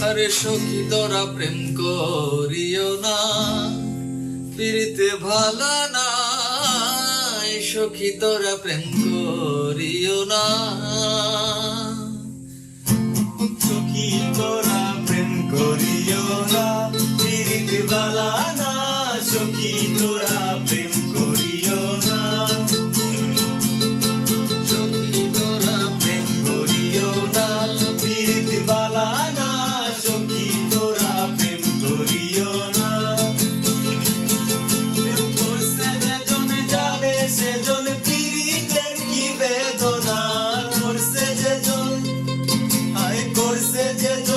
আরে সখী তোরা প্রেম করিও না, পিরিতে ভালা না, সখী তোরা প্রেম করিও না। সখী তোরা প্রেম করিও না, পিরিত বালা না, সখী তোরা প্রেম করিও না। সখী তোরা প্রেম করিও না, পিরিত বালা না, সখী তোরা প্রেম করিও না। প্রেম করছে যেজন জানে সেজন পিরিতের কি বেদনা, করছে যেজন, হায় করছে যেজন